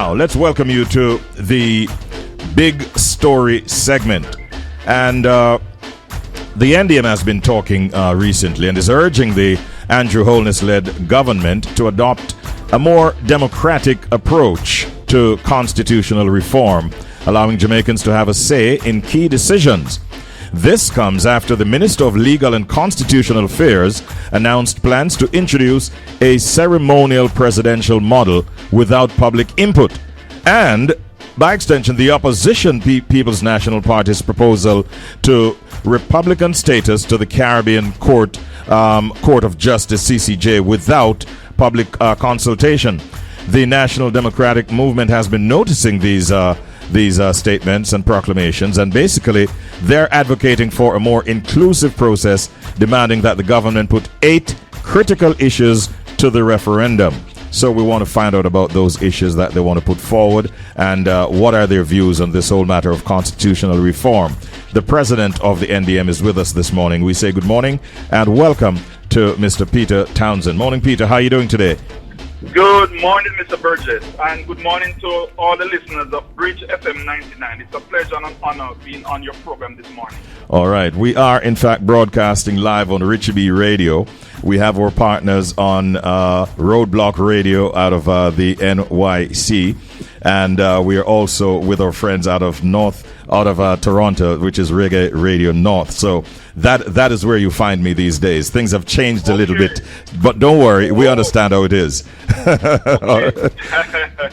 Now, let's welcome you to the big story segment. And the NDM has been talking recently and is urging the Andrew Holness-led government to adopt a more democratic approach to constitutional reform, allowing Jamaicans to have a say in key decisions. This comes after the Minister of Legal and Constitutional Affairs announced plans to introduce a ceremonial presidential model without public input, and by extension the opposition People's National Party's proposal to Republican status to the Caribbean Court of Justice (CCJ) without public consultation. The National Democratic Movement has been noticing these statements and proclamations, and basically they're advocating for a more inclusive process, demanding that the government put 8 critical issues to the referendum. So we want to find out about those issues that they want to put forward and what are their views on this whole matter of constitutional reform. The president of the NDM is with us this morning. We say good morning and welcome to Mr. Peter Townsend. Morning, Peter. How are you doing today? Good morning, Mr. Burgess, and good morning to all the listeners of Bridge FM 99. It's a pleasure and an honor being on your program this morning. All right. We are, in fact, broadcasting live on Richie B Radio. We have our partners on Roadblock Radio out of the NYC, and we are also with our friends out of Toronto, which is Reggae Radio North. So that is where you find me these days. Things have changed a little bit, but don't worry, we understand how it is.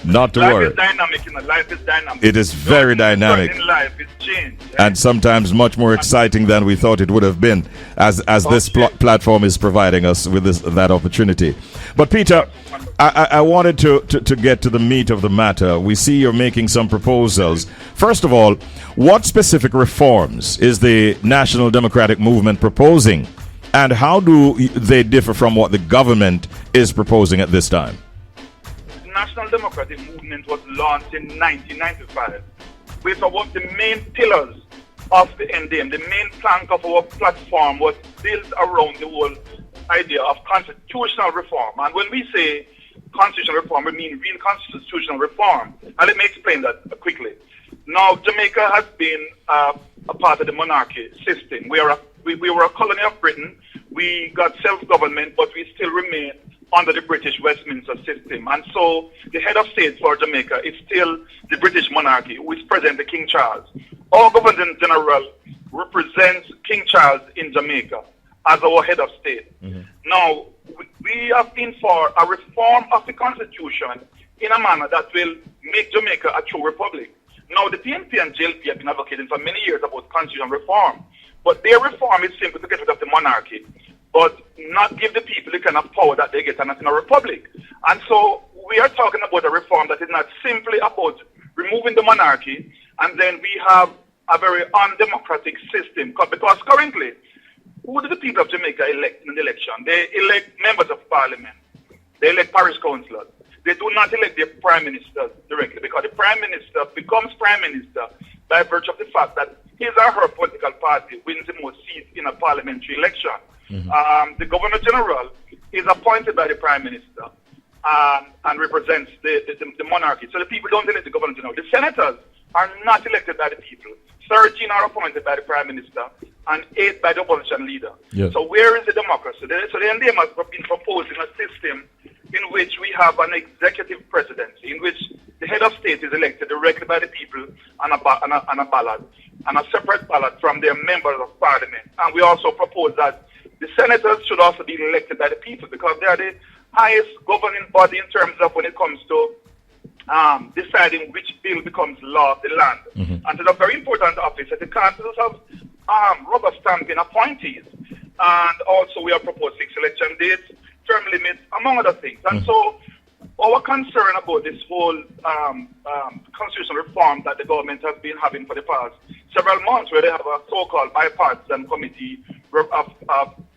Not to worry. Life is dynamic, life is dynamic. It is very dynamic. In life, it's changed. And sometimes much more exciting than we thought it would have been, as this platform is providing us with that opportunity. But Peter, I wanted to get to the meat of the matter. We see you're making some proposals. First of all, what specific reforms is the National Democratic Movement proposing, and how do they differ from what the government is proposing at this time? The National Democratic Movement was launched in 1995 with one of the main pillars of the NDM. The main plank of our platform was built around the whole idea of constitutional reform. And when we say constitutional reform, we mean real constitutional reform. And let me explain that quickly. Now, Jamaica has been a part of the monarchy system. We were a colony of Britain. We got self-government, but we still remain under the British Westminster system. And so the head of state for Jamaica is still the British monarchy, who is presently King Charles. Our Governor General represents King Charles in Jamaica as our head of state. Mm-hmm. Now, we have been for a reform of the Constitution in a manner that will make Jamaica a true republic. Now, the PNP and JLP have been advocating for many years about constitutional reform, but their reform is simply to get rid of the monarchy, but not give the people the kind of power that they get in a republic. And so we are talking about a reform that is not simply about removing the monarchy, and then we have a very undemocratic system, because currently, who do the people of Jamaica elect in the election? They elect members of parliament. They elect parish councillors. They do not elect their prime minister directly, because the prime minister becomes prime minister by virtue of the fact that his or her political party wins the most seats in a parliamentary election. Mm-hmm. The governor general is appointed by the prime minister and represents the monarchy. So the people don't elect the governor general. The senators are not elected by the people. 13 are appointed by the prime minister and 8 by the opposition leader. Yes. So where is the democracy? So the NDM has been proposing a system in which we have an executive presidency, in which the head of state is elected directly by the people on a ballot, and a separate ballot from their members of parliament. And we also propose that the senators should also be elected by the people, because they are the highest governing body in terms of when it comes to deciding which bill becomes law of the land. Mm-hmm. And it's a very important office that the councils have rubber stamping appointees. And also we have proposed 6 election dates, term limits, among other things. And so our concern about this whole constitutional reform that the government has been having for the past several months, where they have a so-called bipartisan committee of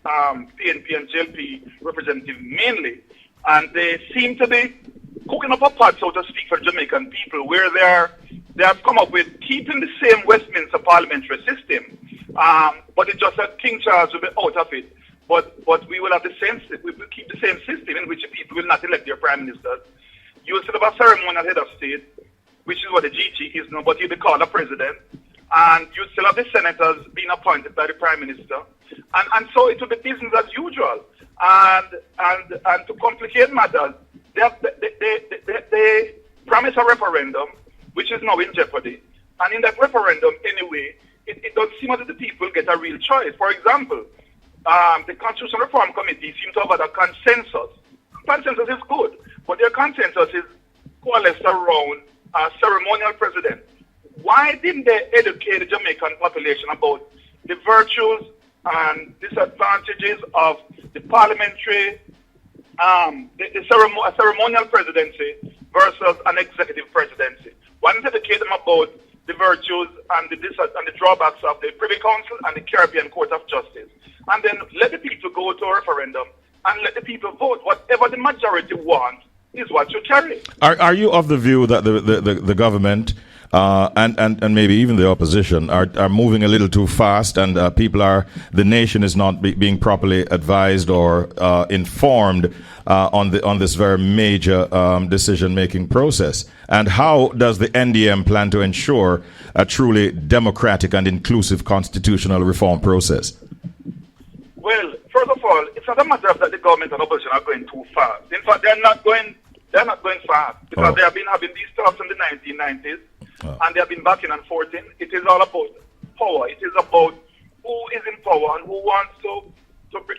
PNP and JLP representatives mainly, and they seem to be cooking up a pot, so to speak, for Jamaican people, where they have come up with keeping the same Westminster parliamentary system, but it's just that King Charles will be out of it. But we will have we will keep the same system in which the people will not elect their prime ministers. You still have a ceremonial head of state, which is what the GT is now, but you'll be called a president. And you still have the senators being appointed by the prime minister. And so it will be business as usual. And to complicate matters, they promise a referendum, which is now in jeopardy. And in that referendum, anyway, it does seem as if the people get a real choice. For example, the Constitutional Reform Committee seems to have had a consensus. Consensus is good, but their consensus is coalesced around a ceremonial president. Why didn't they educate the Jamaican population about the virtues and disadvantages of the parliamentary, a ceremonial presidency versus an executive presidency? Why didn't they educate them about the virtues and the drawbacks of the Privy Council and the Caribbean Court of Justice? And then let the people go to a referendum and let the people vote. Whatever the majority wants is what you carry. Are you of the view that the government and maybe even the opposition are moving a little too fast, and the nation is not being properly advised or informed on this very major decision-making process? And how does the NDM plan to ensure a truly democratic and inclusive constitutional reform process? Well, first of all, it's not a matter of that the government and opposition are going too fast. In fact, they're not going fast, because they have been having these talks in the 1990s. And they have been backing and forthing. It is all about power. It is about who is in power and who wants to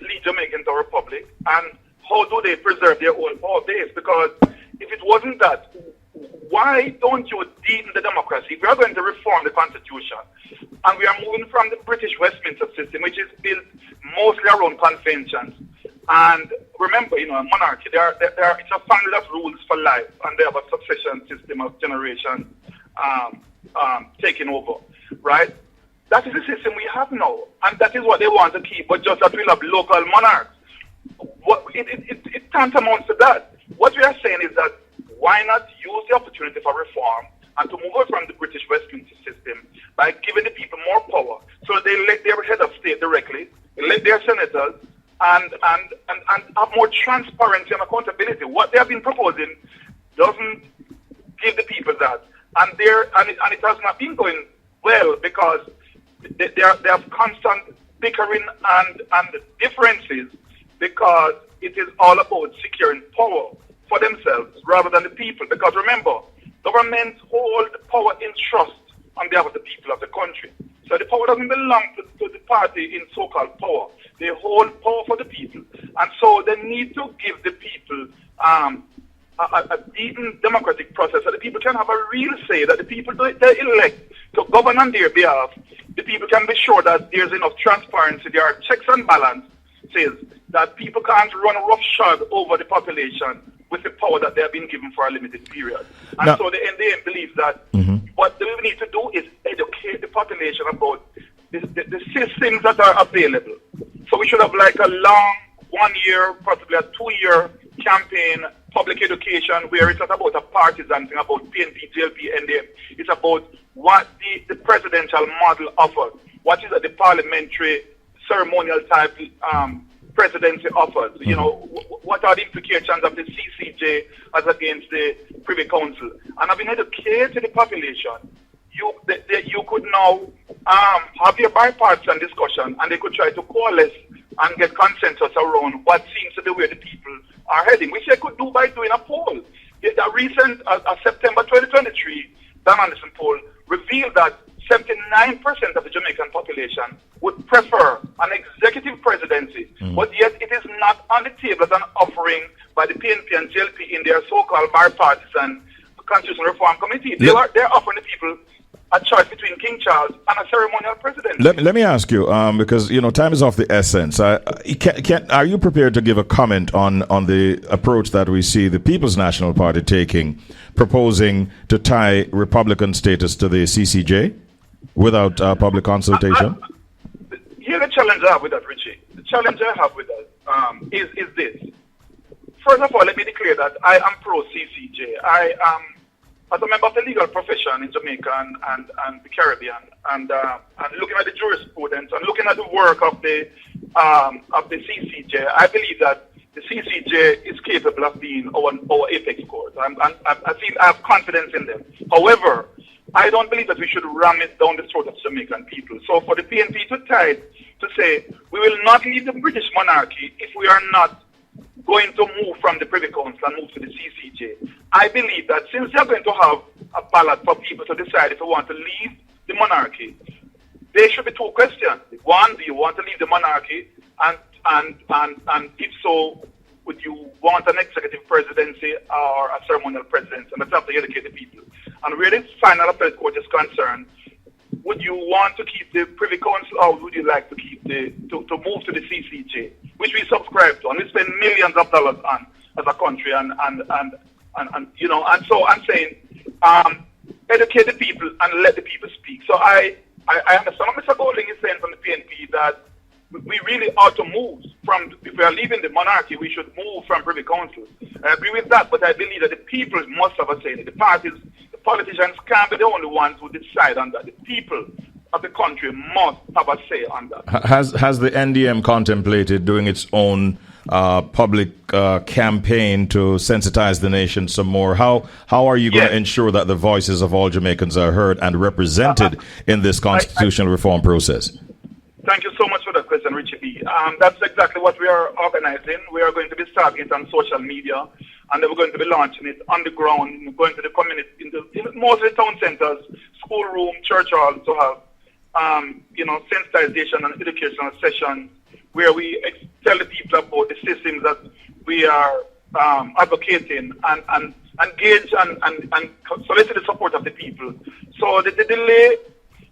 lead Jamaica into a republic, and how do they preserve their own power base. Because if it wasn't that, why don't you deepen the democracy? If we are going to reform the constitution, and we are moving from the British Westminster system, which is built mostly around conventions. And remember, a monarchy, it's a family that rules for life, and they have a succession system of generations taking over, right? That is the system we have now, and that is what they want to keep, but just that we'll have local monarchs. It tantamounts to that. What we are saying is that why not use the opportunity for reform and to move away from the British Westminster system by giving the people more power, so they elect their head of state directly, elect their senators, and have more transparency and accountability. What they have been proposing doesn't give the people that. And it has not been going well, because they have constant bickering and differences, because it is all about securing power for themselves rather than the people. Because remember, governments hold power in trust on behalf of the people of the country. So the power doesn't belong to the party in so-called power. They hold power for the people. And so they need to give the people a deepened democratic process, so the people can have a real say, that the people they elect to govern on their behalf, the people can be sure that there's enough transparency, there are checks and balances, that people can't run roughshod over the population with the power that they have been given for a limited period. And so the NDM believes that what we need to do is educate the population about the systems that are available. So we should have like a long 1 year, possibly a 2 year campaign, public education, where it's not about a partisan thing, about PNP, JLP, NDM. It's about what the presidential model offers. What is the parliamentary ceremonial type presidency offers? What are the implications of the CCJ as against the Privy Council? And having educated the population, you could now have your bipartisan discussion, and they could try to coalesce and get consensus around what seems to be where the people are heading, which they could do by doing a poll. The recent September 2023 Dan Anderson poll revealed that 79% of the Jamaican population would prefer an executive presidency, but yet it is not on the table as an offering by the PNP and JLP in their so-called bipartisan Constitutional Reform Committee. They're offering the people a choice between King Charles and a ceremonial presidency. Let me ask you, because time is of the essence. Are you prepared to give a comment on the approach that we see the People's National Party taking, proposing to tie Republican status to the CCJ without public consultation? Here's the challenge I have with that, Richie. The challenge I have with that is this. First of all, let me declare that I am pro-CCJ. I am, as a member of the legal profession in Jamaica and the Caribbean, and looking at the jurisprudence and looking at the work of the CCJ, I believe that the the CCJ is capable of being our apex court. I have confidence in them. However, I don't believe that we should ram it down the throat of Jamaican people. So for the PNP to say we will not leave the British monarchy if we are not going to move from the Privy Council and move to the CCJ. I believe that since they are going to have a ballot for people to decide if they want to leave the monarchy, there should be two questions. One, do you want to leave the monarchy? And if so, would you want an executive presidency or a ceremonial presidency? And that's up to educate the people. And where the final appellate court is concerned, would you want to keep the Privy Council, or would you like to keep to move to the CCJ, which we subscribe to, and we spend millions of dollars on as a country, and so I'm saying, educate the people and let the people speak. So I understand what Mr. Golding is saying from the PNP, that we really ought to move from, if we are leaving the monarchy, we should move from Privy Council. I agree with that, but I believe that the people must have a say. The parties, the politicians can't be the only ones who decide on that. The people of the country must have a say on that. Has the NDM contemplated doing its own public campaign to sensitize the nation some more? How are you going to ensure that the voices of all Jamaicans are heard and represented in this constitutional reform process? Thank you so much for that question, Richie B. That's exactly what we are organizing. We are going to be starting it on social media, and then we're going to be launching it on the ground. We're going to the community, in most of the town centers, schoolroom, church halls, to have sensitization and educational sessions where we tell the people about the systems that we are advocating, and engage and solicit the support of the people. So the delay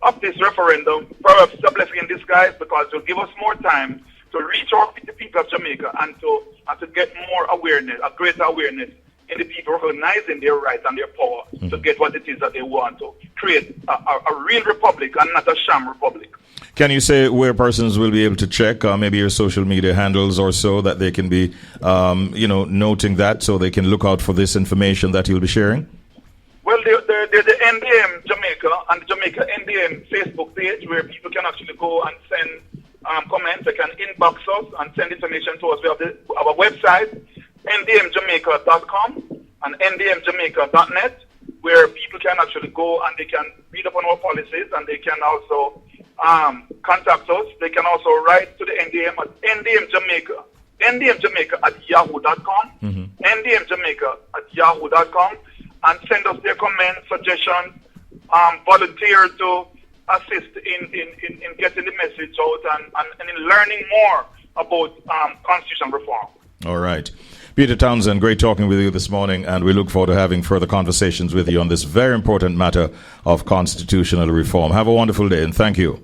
of this referendum perhaps is a blessing in disguise, because it will give us more time to reach out to the people of Jamaica and to get more awareness, a greater awareness in the people recognizing their rights and their power to get what it is that they want, to create a real republic and not a sham republic. Can you say where persons will be able to check maybe your social media handles or so, that they can be noting that, so they can look out for this information that you'll be sharing? Well, there's the NDM Jamaica and the Jamaica NDM Facebook page, where people can actually go and send comments. They can inbox us and send information to us. We have our website, ndmjamaica.com and ndmjamaica.net, where people can actually go and they can read up on our policies, and they can also contact us. They can also write to the NDM at ndmjamaica at yahoo.com, ndmjamaica at yahoo.com, and send us their comments, suggestions, volunteer to assist in getting the message out and in learning more about constitutional reform. All right. Peter Townsend, great talking with you this morning, and we look forward to having further conversations with you on this very important matter of constitutional reform. Have a wonderful day, and thank you.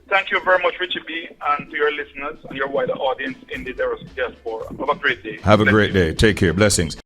Thank you very much, Richie B., and to your listeners and your wider audience in the diaspora. Have a great day. Have a great day. Take care. Blessings.